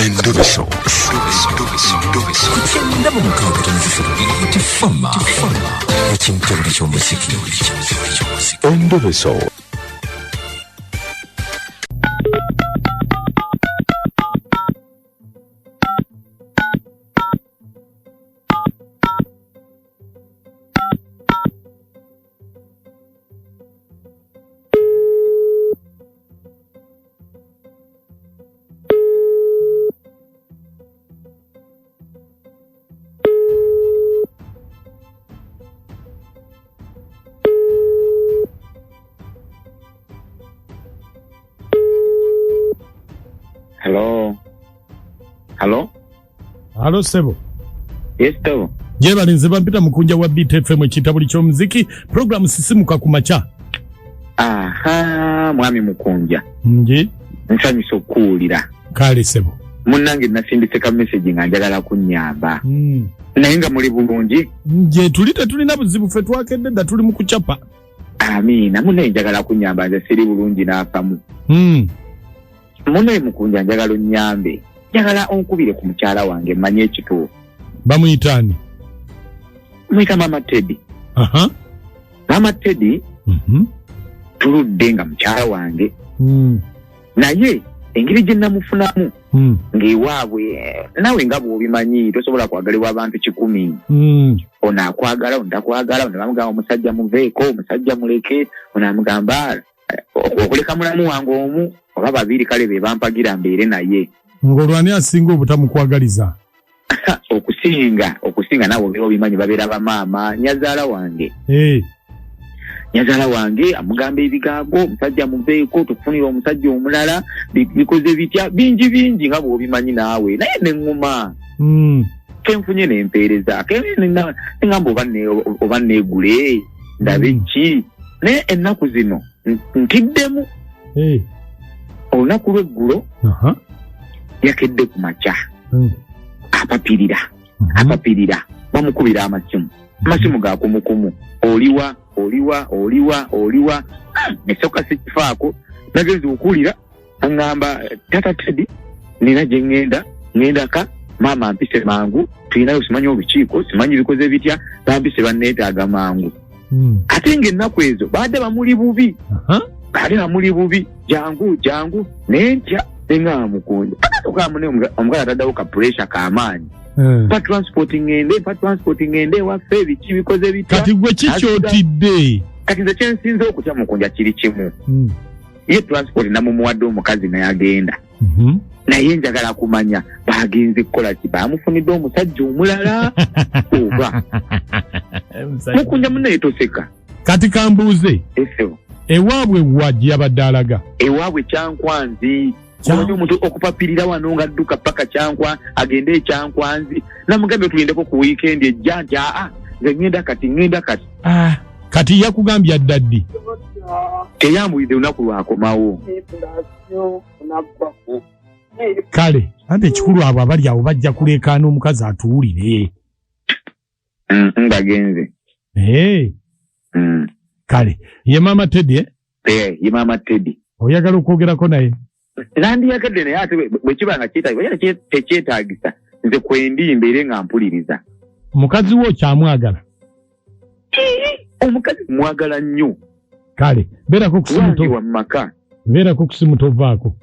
Endobeso. Kugenda mu mukaaga tanzifuna tifama. Ekintu eky'omuziki. Endobeso. Hello Sebo. Yes Sebo. Jeba nzeba mpita Mukunja wa BTFM ekitabuli ky'omuziki program sisimuka kumacha. Aha, mwami Mukunja. Nje. Nsanyusa okuwulira. Kale Sebo. Munnange nasindise ka message nga njagala kunnyamba. Naye nga muli bulungi. Nje tulina buzibu ffe twakedde dda tuli mu kucapa. Amiina, munne njagala kunnyamba nze siri bulungi n'akamu. Munne Mukunja njagala onnyambe. Njagala onkubire ku mukyala wange manye ekituufu. Bamuyitaani? Muyita Mama Teddy. Aha. Mama Teddy. Tuludde nga mukyala wange. Naye engeri gye namufunamu. Ng'ewaabwe nawe nga bw'obimanyi tosobola kwagalibwa abantu 100. Ono akwagala, ono takwagala, ono bamugamba omusajja muveeko, omusajja muleke, ono amugamba okuleka mulamu wange omu oba babiri kale be bampagira mbeere naye. Ngolwani asinga obutamukwagaliza. okusinga nawe obimanyi babeera bamaama nyazaala wange. Nyazaala wange amugamba ebigambo omusajja muveeko tufunire omusajja omulala bikoze bitya bingi nga bw'obimanyi naawe naye neŋŋuma. Kenfunye n'empeereza ngamba oba neegule ndabe ki naye ennaku zino ntiddemu. Olunaku lw'eggulo yakedde ku makya apapirira bamukubira amasimu ga kumukumu oliwa nesoka sikifaako nagenza okuwulira angamba tata Teddy nina gye ŋŋendaka maama mpise mangu tulinayo simanyi olukiiko simanyi bikoze bitya bampise banneetaaga mangu. Ate ng'ennaku ezo baadde bamuli bubi jangu nentya engamba Mukunja omugala ataddawo ka pressure k'amaanyi. Pa transporting ngende waffe biki bikoze bitya. Kati gwe kikyotidde? Kati nze kyensinza okutya Mukunja kiri kimu. Ye transport namumuwadde omukazi naye agenda. Naye njagala kumanya bagenze kukola ki bamufunidde omusajja omulala oba. Mukunja munne yetoseka. Kati kambuuze. Ewaabwe wajja yabadde alaga? Ewaabwe Kyankwanzi. Omanyi omuntu okupapirira wano nga adduka paka Kyankwa agende Kyankwanzi namugambye tulindeko ku weekend ejja nti nze ngenda kati. Kati yakugambye addaddi? Teyambulidde lunaku lwakomawo. Kale ate ekikulu abo abali awo bajja kuleekaana omukazi atuwulire. Ngagenze. Kale ye Mama Teddy? Ye Mama Teddy. Oyagala okwogerako naye? Nandiyagadde naye ate bwe kiba nga tekyetaagisa nze kwendi mbeere nga mpuliriza. Mukazi wo kyamwagala? Omukazi mwagala nnyo. Kale beerako ku simu tovaako.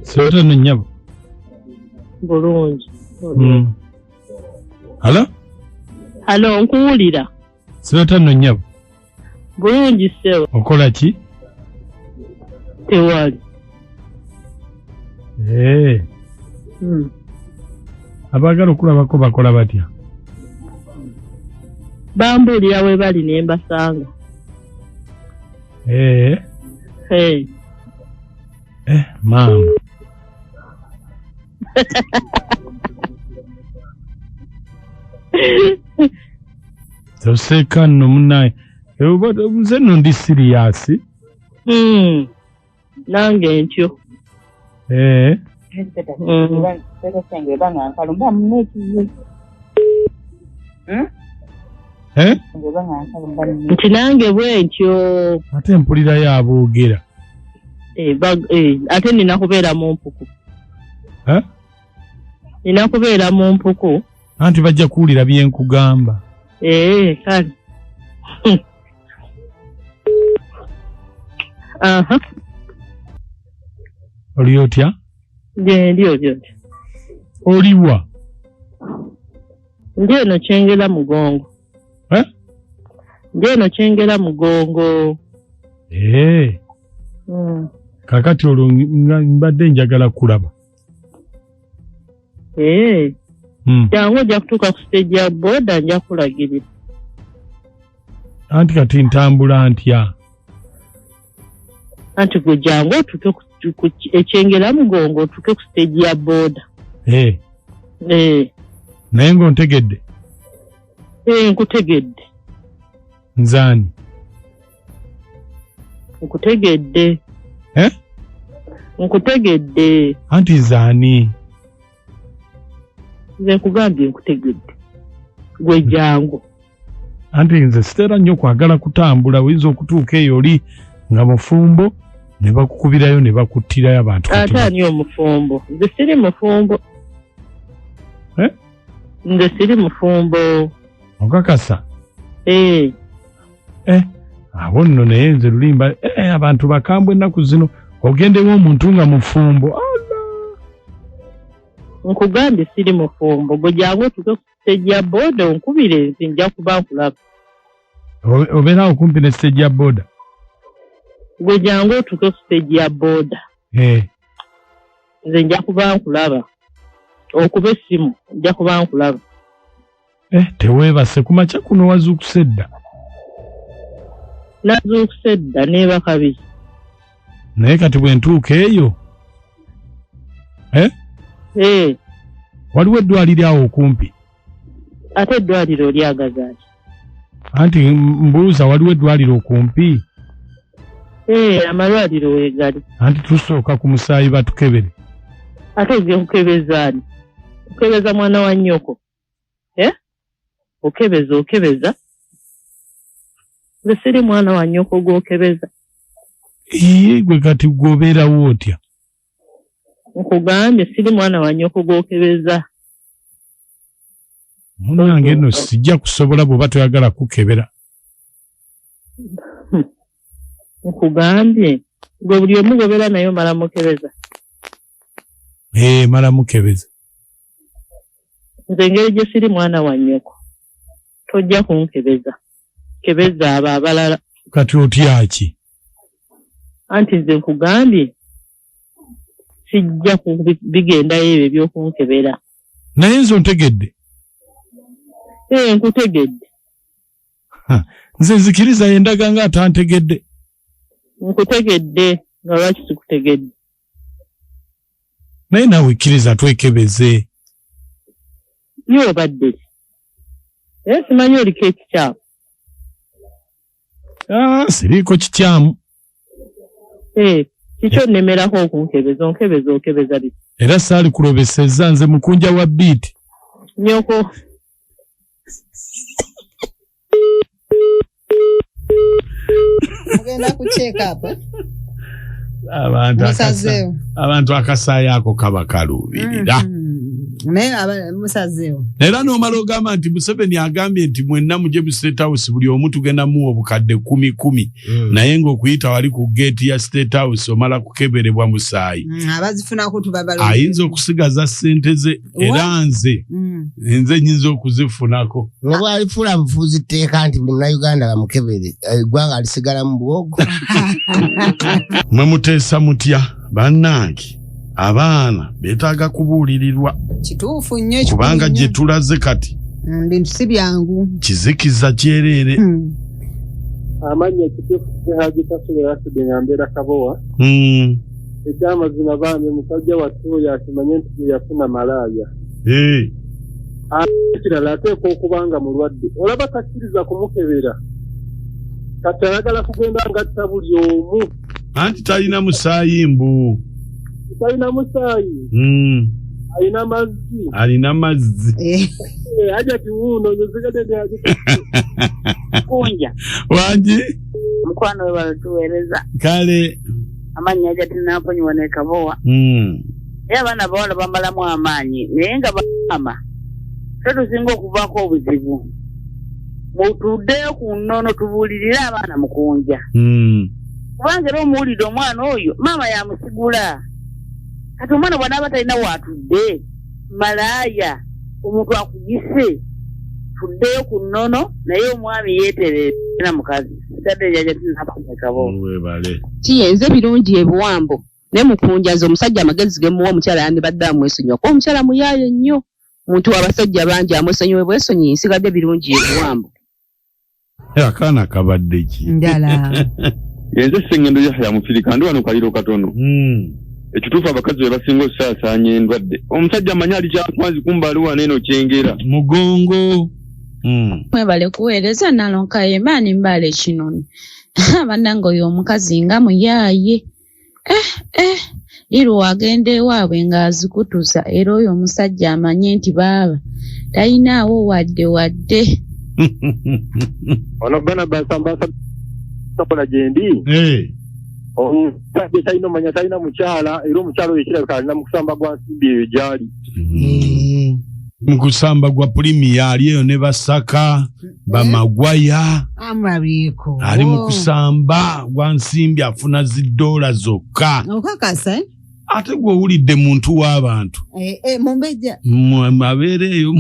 Sota no nyabo. Bulungi. Hello nkuwulira. Sota no nyabo. Bulungi sewa. Okola ki? Tewali. Abagala okulabako bakola batya? Bambuulira we bali ne mbasanga. Mama. Toseka no munaye. Nze no ndi serious. Nange ntyo. Nti nange bwentyo. Ate mpulira yaboogera. Ate nina kubeera mu mpuku. Nina kubeera mu mpuku. Anti bajja kuwulira byenkugamba. Kale. Oli otya? Ndi otya. Oliwa? Ndi eno kyengera mugongo. Ndi eno kyengera mugongo. Kakati olwo mbadde njagala kulaba. Jjangu ojja kutuuka ku stage ya boda nja kulagirira. Anti kati ntambula ntya? Anti gwe Jjangu otuuke ku ekyengera mugongo otuuke ku stage ya boda. Naye ng'ontegedde? Nkutegedde. Nzaani? Nkutegedde. Nkutegedde. Anti zaani? Nze nkugambye nkutegedde. Gwe Jjangu. Anti nze sitera nnyo kwagala kutambula, oyinza okutuuka eyo oli nga mufumbo ne bakukubirayo ne bakuttirayo abantu. Ate ani omufumbo? Nze siri mufumbo. Nze siri mufumbo. Okakasa? Abo nno naye nze lulimba abantu bakambwe ennaku zino ogendewo omuntu nga mufumbo. Nkugambye siri mufumbo. Gwe Jjangu otuuke ku stage ya boda onkubire nti nja kuba nkulaba. Obeera okumpi ne stage ya boda? Gwe Jjangu otuuke ku stage ya boda. Nze nja kuba nkulaba. Okuba essimu nja kuba nkulaba. Teweebase kumakya kuno wazuukuse dda? Nazuukuse dda neeba kabiri. Naye kati bwe ntuuka eyo? Waliwo eddwaliro awo okumpi? Ate eddwaliro lyagaza ki? Anti mbuuza waliwo eddwaliro okumpi? Amalwaliro weegali. Anti tusooka ku Musaayi batukebere. Ate ogye kukebeza ani? Okebeza mwana wa nnyoko. Okebeza. Nze siri mwana wa nnyoko gw'okebeza. Gwe kati gw'obeerawo otya? Nkugambye siri mwana wa nnyoko gw'okebeza. Munnange nno sijja kusobola bw'oba toyagala kukebera. Nkugambye gwe buli omu gobeera naye omala mukebeza. Mala mukebeza. Nze engeri gye siri mwana wa nnyoko tojja kunkebeza. Kebeza abo abalala. Kati otya ki? Anti nze nkugambye sijja kubigendayo ebyo ebyokunkebera. Naye nze ontegedde? Nkutegedde. Nze nzikiriza yendaga nga atantegedde. Nkutegedde nga lwaki sikutegedde. Naye naawe ikkiriza twekebeze. Ye obadde ki? Simanyi oliko ekikyamu. Siriiko kikyamu. Kikyo nnemerako okunkebeza, okebeza biki. Era saali kulobesezza nze Mukunja wa biiti. Nyoko. Ogenda ku check up. Abantu akasaayi ako kaba kaluubirira. Naye musazeo. Era n'omala ogamba nti Museveni agambye nti mwenna muje mu State House buli omu tugenda muwa obukadde 10,000. Naye ng'okuyita wali ku gate ya State House omala kukeberebwa Musaayi. Abazifunako tubabalo. Ayinza okusigaza ssente ze era nze nyinza okuzifunako. Nga bw'alifuula bufuuzi tteeka nti buli Munnayuganda bamukebere eggwanga alisigala mu buwogo. Mwe muteesa mutya bannange? Abaana beetaaga kubuulirirwa. Kituufu nnyo kubanga gye tulaze kati bintu si byangu. Kizikiza kyereere. Amannya kituufu Haji Kasule Yasudde Nyambeera Kabowa. ekyamazima baami omusajja wattuoyo akimanye nti yafuna malaaya. Ekirala ateekwa okuba nga mulwadde. Olaba takkiriza kumukebera. Kati ayagala kugenda ngatta buli omu. Anti talina musaayi mbu. Talina musaayi. Alina mazzi. Aja kiwuno nyezigadde aje. Mukunja. Wanji? Mukwano we balituweereza. Kale. Amanyi aja tinaponywa ne kabowa. Abaana bawala bambalamu amaanyi naye nga bamama tetusinga okuvaako obuzibu. Mutuddeyo ku nnono tubuulirire abaana Mukunja. Kubanga era omuwulidde omwana oyo maama yamusigula. Kati omwana bw'anaaba talina waatudde malaaya omuntu akugise tuddeyo ku nnono naye omwami yeeterera mukazi tadde jaja tinaponyekabo. Kiyenze birungi ebiwambo ne Mukunja nze omusajja amagezi gemuwa omukyala yandibadde amwesonyiwa kuba omukyala muyaaye nnyo muntu abasajja bangi amwesonyiwe bwesonyi nsigadde birungi ebiwambo. Akaana kabadde ki? Ndala. Yenze sengendo ya mufirika ndo wano kaliro katono. Ekituufu abakazi be basinga osaasaanya endwadde. Omusajja amanyi ali kyakwanzi kumbaluwa n'eno kyengera. Mugongo. Mwebale kuweereza nalonka yemaani mbale kinoni. Bannange oyo omukazi nga muyaaye. Iru wagende ewaabwe ng'azikutuza era oyo omusajja amanye nti baaba talinaawo wadde. Ono bana basambasa sakola jendi. Omusajja talina omanya talina mukyala era omukyala oyo ekirabika alina mu kusamba gwa nsimbi eyo gyali. Mu kusamba gwa Premier eyo ne Basaka Bamagwaya. Amrabieko. Ali mu kusamba gwa nsimbi afuna $1 zokka. Okakasa. Ate gwe owulidde muntu w'abantu. Mumbeja. Mabeere eyo.